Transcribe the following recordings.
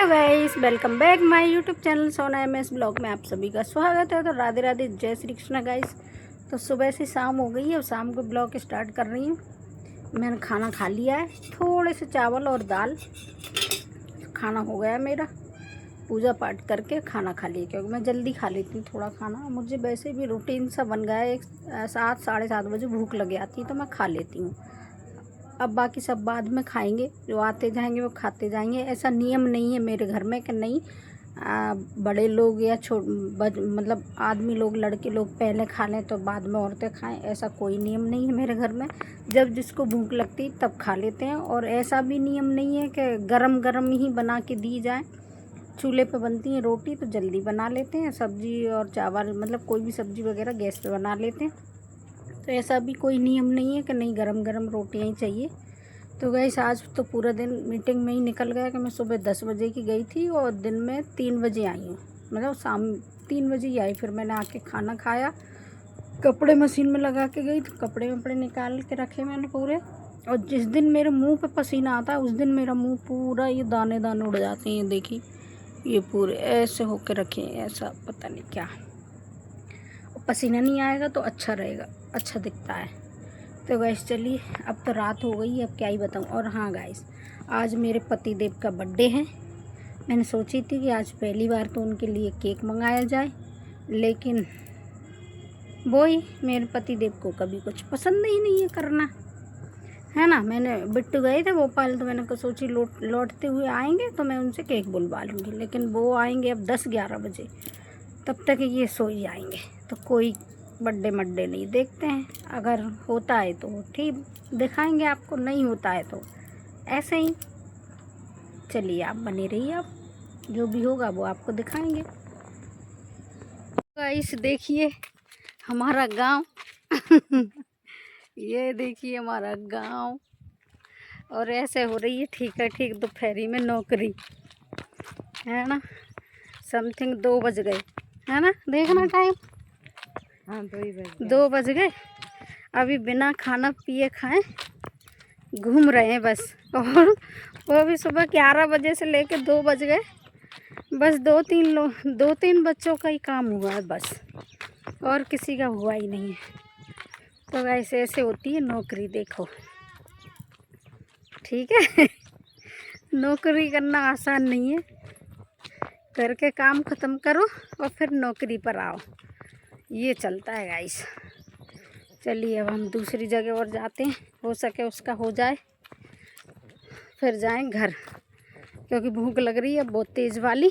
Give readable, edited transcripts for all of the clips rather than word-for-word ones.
Hello guys, welcome back my YouTube channel सोना MS blog में आप सभी का स्वागत है। तो राधे राधे, जय श्री कृष्ण गाइस। तो सुबह से शाम हो गई है और शाम को ब्लॉग स्टार्ट कर रही हूँ। मैंने खाना खा लिया है, थोड़े से चावल और दाल खाना हो गया मेरा। पूजा पाठ करके खाना खा लिया, क्योंकि मैं जल्दी खा लेती हूँ थोड़ा खाना। मुझे वैसे भी रूटीन सा बन गया है, 7 साढ़े 7 बजे भूख लग जाती है तो मैं खा लेती हूँ। अब बाकी सब बाद में खाएंगे, जो आते जाएंगे वो खाते जाएंगे। ऐसा नियम नहीं है मेरे घर में कि नहीं बड़े लोग या मतलब आदमी लोग, लड़के लोग पहले खा लें तो बाद में औरतें खाएं, ऐसा कोई नियम नहीं है मेरे घर में। जब जिसको भूख लगती तब खा लेते हैं। और ऐसा भी नियम नहीं है कि गरम गरम ही बना के दी जाए। चूल्हे पे बनती है रोटी तो जल्दी बना लेते हैं, सब्जी और चावल मतलब कोई भी सब्जी वगैरह गैस पे बना लेते हैं। तो ऐसा भी कोई नियम नहीं है कि नहीं गरम गरम रोटियाँ ही चाहिए। तो गाइस आज तो पूरा दिन मीटिंग में ही निकल गया कि मैं सुबह 10 बजे की गई थी और दिन में 3 बजे आई हूँ, मतलब शाम 3 बजे ही आई। फिर मैंने आके खाना खाया, कपड़े मशीन में लगा के गई तो कपड़े वपड़े निकाल के रखे मैंने पूरे। और जिस दिन मेरे मुंह पे पसीना आता है उस दिन मेरा मुंह पूरा ये दाने दाने उड़ जाते हैं। देखिए ये पूरे ऐसे होके रखे हैं, ऐसा पता नहीं क्या। पसीना नहीं आएगा तो अच्छा रहेगा, अच्छा दिखता है। तो गैस चलिए, अब तो रात हो गई है, अब क्या ही बताऊँ। और हाँ गैस, आज मेरे पति देव का बर्थडे है। मैंने सोची थी कि आज पहली बार तो उनके लिए केक मंगाया जाए, लेकिन वही मेरे पति देव को कभी कुछ पसंद ही नहीं है करना, है ना। मैंने बिट्टू गए थे भोपाल तो मैंने सोची लौटते हुए आएंगे तो मैं उनसे केक बुलवा लूँगी, लेकिन वो आएंगे अब 10-11 बजे, तब तक ये सो ही आएंगे। तो कोई बर्थडे मड्डे नहीं देखते हैं, अगर होता है तो ठीक दिखाएंगे आपको, नहीं होता है तो ऐसे ही। चलिए आप बने रहिए, आप जो भी होगा वो आपको दिखाएंगे। गाइस देखिए हमारा गांव ये देखिए हमारा गांव। और ऐसे हो रही है ठीक है ठीक दोपहरी में नौकरी, है ना। समथिंग 2 बज गए, है ना। देखना टाइम, हाँ 2 बज गए। अभी बिना खाना पिए खाए घूम रहे हैं बस। और वो भी सुबह 11 बजे से लेके 2 बज गए। बस 2-3 बच्चों का ही काम हुआ है बस, और किसी का हुआ ही नहीं है। तो ऐसे ऐसे होती है नौकरी, देखो ठीक है नौकरी करना आसान नहीं है। करके काम ख़त्म करो और फिर नौकरी पर आओ, ये चलता है गाइस। चलिए अब हम दूसरी जगह और जाते हैं, हो सके उसका हो जाए फिर जाएं घर, क्योंकि भूख लग रही है बहुत तेज़ वाली।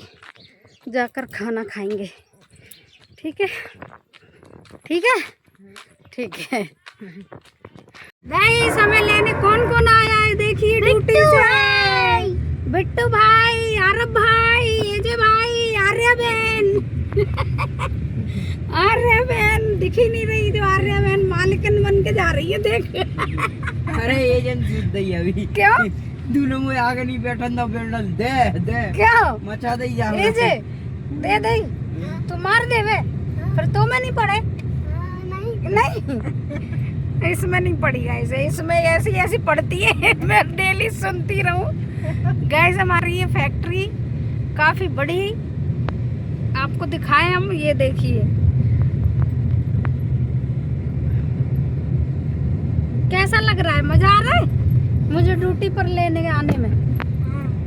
जाकर खाना खाएंगे, ठीक है ठीक है ठीक है। गाइस हमें लेने कौन कौन आया है देखिए ड्यूटी से। बिट्टू भाई, आरब भाई, अजय भाई, आर्या बहन आर्या बहन दिख ही नहीं रही, जो आर्या बहन मालिकन बन के जा रही है देख अरे एजेंट जीत दई अभी क्यों दोनों में आगे नहीं बैठा ना बेल्डल दे क्या मचा दई जा दे दे तो मार दे वे, फिर तो मैं नहीं पड़े नहीं इसमें नहीं पड़ी गाइस, इसमें ऐसी ऐसी पड़ती है मैं डेली सुनती रहूं। गाइस हमारी ये फैक्ट्री काफी बड़ी, आपको दिखाएं हम, ये देखिए कैसा लग रहा है, मजा आ रहा है मुझे ड्यूटी पर लेने आने में।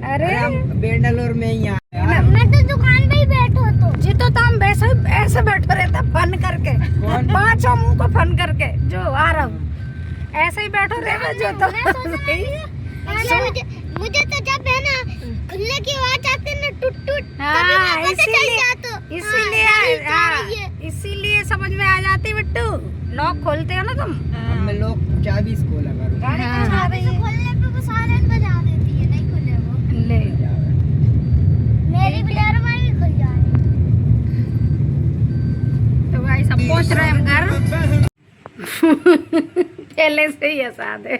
अरे बेंडल और मैं यहाँ मैं तो दुकान पे ही बैठो तो जितो तो हम वैसे ऐसे बैठे रहता फन करके, पांचों मुंह को फन करके, जो आ रहा हूँ ऐसे ही बैठो रहे जो तो मुझे तो जब है ना खुलने की आवाज आती है ना टुट टुट, हाँ इसीलिए समझ में आ जाती बिट्टू। लॉक खोलते हो ना तुम, अब मैं लोग चाबी इसको लगा खोलने पे वो सायरन बजा देती है, नहीं खुले वो ले मेरी बिलार में भी खुल जाए। तो भाई सब पहुंच रहे हैं हम घर पहले से ही आसाद है।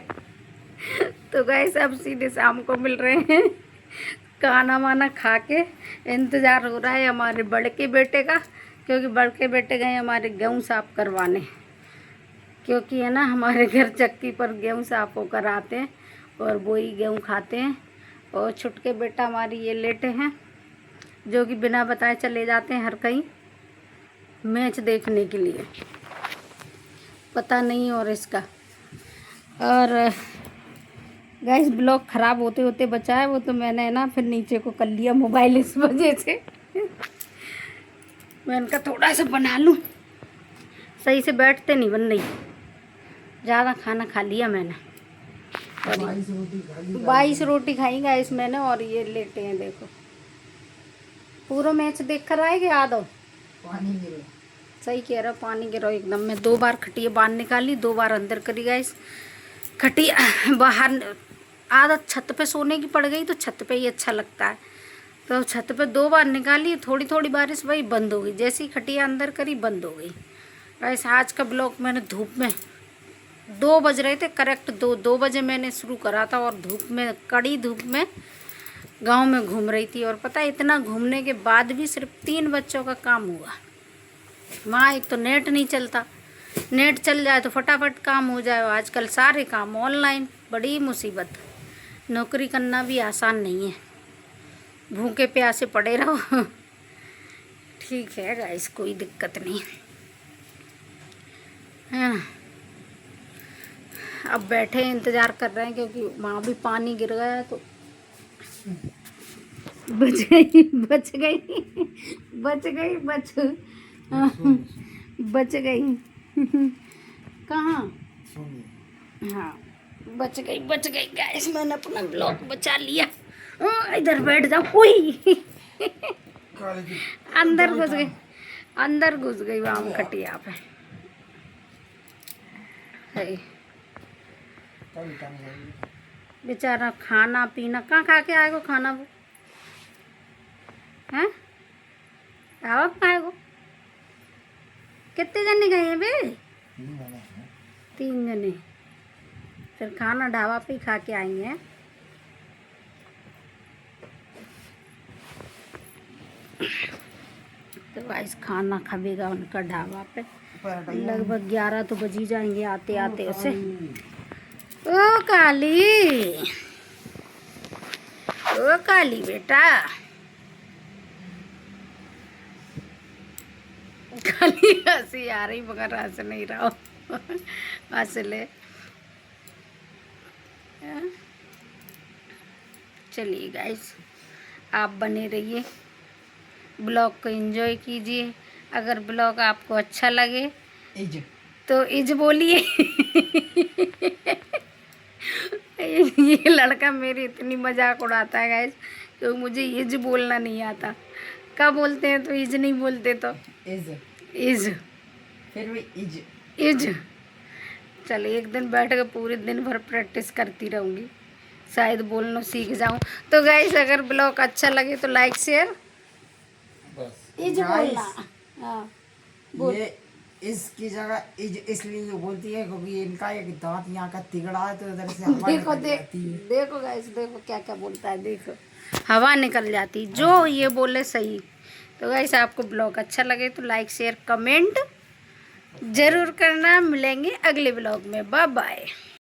तो गाइस अब सीधे शाम को मिल रहे हैं, खाना वाना खा के इंतज़ार हो रहा है हमारे बड़के बेटे का, क्योंकि बड़के बेटे गए हमारे गेहूँ साफ करवाने, क्योंकि है ना हमारे घर चक्की पर गेहूँ साफ होकर आते हैं और वही गेहूँ खाते हैं। और छुटके बेटा हमारी ये लेटे हैं, जो कि बिना बताए चले जाते हैं हर कहीं मैच देखने के लिए, पता नहीं और इसका। और गाइस ब्लॉग ख़राब होते होते बचा है वो, तो मैंने ना फिर नीचे को कर लिया मोबाइल इस वजह से। मैंने कहा थोड़ा सा बना लूँ, सही से बैठते नहीं बन रही, ज़्यादा खाना खा लिया मैंने। 22 रोटी खाई गाइस मैंने, और ये लेटे हैं देखो। पूरा मैच देख कर आएगी आदो पानी गिरो। सही कह रहा, पानी गिरो एकदम। मैं 2 बार खटिया बाहर निकाली, 2 बार अंदर करी गाइस। खटिया बाहर, आदत छत पे सोने की पड़ गई तो छत पे ही अच्छा लगता है, तो छत पे 2 बार निकाली, थोड़ी थोड़ी बारिश भाई बंद हो गई, जैसे ही खटिया अंदर करी बंद हो गई। गाइस आज का ब्लॉग मैंने धूप में 2 बज रहे थे करेक्ट, 2 बजे मैंने शुरू करा था, और धूप में, कड़ी धूप में गांव में घूम रही थी। और पता है इतना घूमने के बाद भी सिर्फ 3 बच्चों का काम हुआ। वहाँ एक तो नेट नहीं चलता, नेट चल जाए तो फटाफट काम हो जाए। आजकल सारे काम ऑनलाइन, बड़ी मुसीबत। नौकरी करना भी आसान नहीं है, भूखे प्यासे पड़े रहो। ठीक है गाइस, कोई दिक्कत नहीं है ना। अब बैठे इंतज़ार कर रहे हैं, क्योंकि वहाँ भी पानी गिर गया है, तो बच गई बच गई बच गई बच गई। कहाँ? हाँ बच गई गाइस, मैंने अपना ब्लॉग बचा लिया। इधर बैठ जाओ। कोई अंदर घुस गई वहाँ खटिया पे। बेचारा खाना पीना कहाँ खा के आएगो, खाना वो हैं ढाबा पे खाएगो। कितने जने गए हैं बे? 3 जने। फिर खाना ढाबा पे ही खा के आएंगे हैं। तो गाइस खाना खाएगा उनका ढाबा पे, लगभग 11 तो बज ही जाएंगे आते आते उसे। ओ काली बेटा, काली हंसी आ रही मगर हंस नहीं रहा हो। हंस ले। चलिए गाइस, आप बने रहिए, ब्लॉग को एंजॉय कीजिए। अगर ब्लॉग आपको अच्छा लगे तो इज बोलिए। ये लड़का मेरी इतनी मजाक उड़ाता है गाइस, क्योंकि मुझे इज बोलना नहीं आता। कब बोलते हैं तो इज नहीं बोलते तो इज फिर भी इज। चलिए एक दिन बैठ कर पूरे दिन भर प्रैक्टिस करती रहूँगी, शायद बोलना सीख जाऊँ। तो गाइस अगर ब्लॉग अच्छा लगे तो लाइक शेयर इज बोलना। हाँ बोल। ये इसकी जगह इज इसलिए बोलती है क्योंकि इनका एक दांत यहाँ का तिगड़ा है, तो उधर से हवा देखो निकल जाती है। देखो गाइस, देखो क्या क्या बोलता है, देखो हवा निकल जाती, जो ये बोले सही। तो गाइस आपको ब्लॉग अच्छा लगे तो लाइक शेयर कमेंट जरूर करना। मिलेंगे अगले ब्लॉग में, बाय बाय।